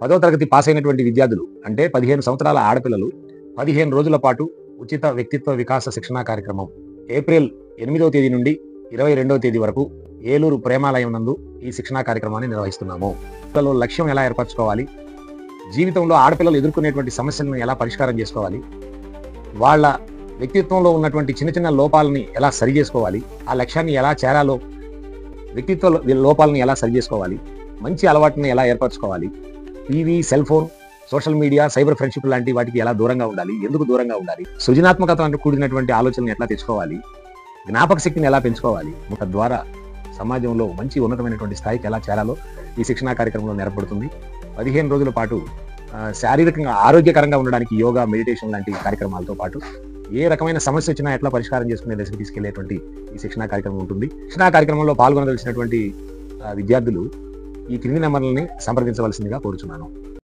10వ తరగతి పాస్ అయినటువంటి విద్యార్థులు అంటే 15 సంవత్సరాల ఆడపిల్లలు 15 రోజుల పాటు ఉచిత వ్యక్తిత్వ వికాస శిక్షణా కార్యక్రమం ఏప్రిల్ 8వ తేదీ నుండి 22వ తేదీ వరకు ఏలూరు ప్రేమాలయం నందు ఈ శిక్షణా కార్యక్రమాన్ని నిర్వహిస్తున్నాము. పిల్లలు లక్ష్యం ఎలా ఏర్పరచుకోవాలి, జీవితంలో ఆడపిల్లలు ఎదుర్కొనేటువంటి సమస్యలను ఎలా పరిష్కారం చేసుకోవాలి, వాళ్ళ వ్యక్తిత్వంలో ఉన్నటువంటి చిన్న చిన్న లోపాలని ఎలా సరి చేసుకోవాలి, ఆ లక్ష్యాన్ని ఎలా చేరాలో వ్యక్తిత్వ లోపాలను ఎలా సరి చేసుకోవాలి, మంచి అలవాటుని ఎలా ఏర్పరచుకోవాలి, TV, cell phone, social media, cyber friendship లాంటి వాటికి ఎలా దూరంగా ఉండాలి, ఎందుకు దూరంగా ఉండాలి, సృజనాత్మకత అంటూ కూడినటువంటి ఆలోచనలు ఎట్లా తెచ్చుకోవాలి, జ్ఞాపక శక్తిని ఎలా పెంచుకోవాలి, తద్వారా సమాజంలో మంచి ఉన్నతమైనటువంటి స్థాయికి ఎలా చేరాలో ఈ శిక్షణా కార్యక్రమంలో నెరపడుతుంది. 15 రోజుల పాటు శారీరకంగా ఆరోగ్యకరంగా ఉండడానికి యోగా, మెడిటేషన్ లాంటి కార్యక్రమాలతో పాటు ఏ రకమైన సమస్య వచ్చినా ఎట్లా పరిష్కారం చేసుకునే దశకు తీసుకెళ్లేటువంటి ఈ శిక్షణా కార్యక్రమం ఉంటుంది. శిక్షణా కార్యక్రమంలో పాల్గొనదలిసినటువంటి విద్యార్థులు ఈ క్రింది నెంబర్లని సంప్రదించవలసిందిగా కోరుచున్నాను.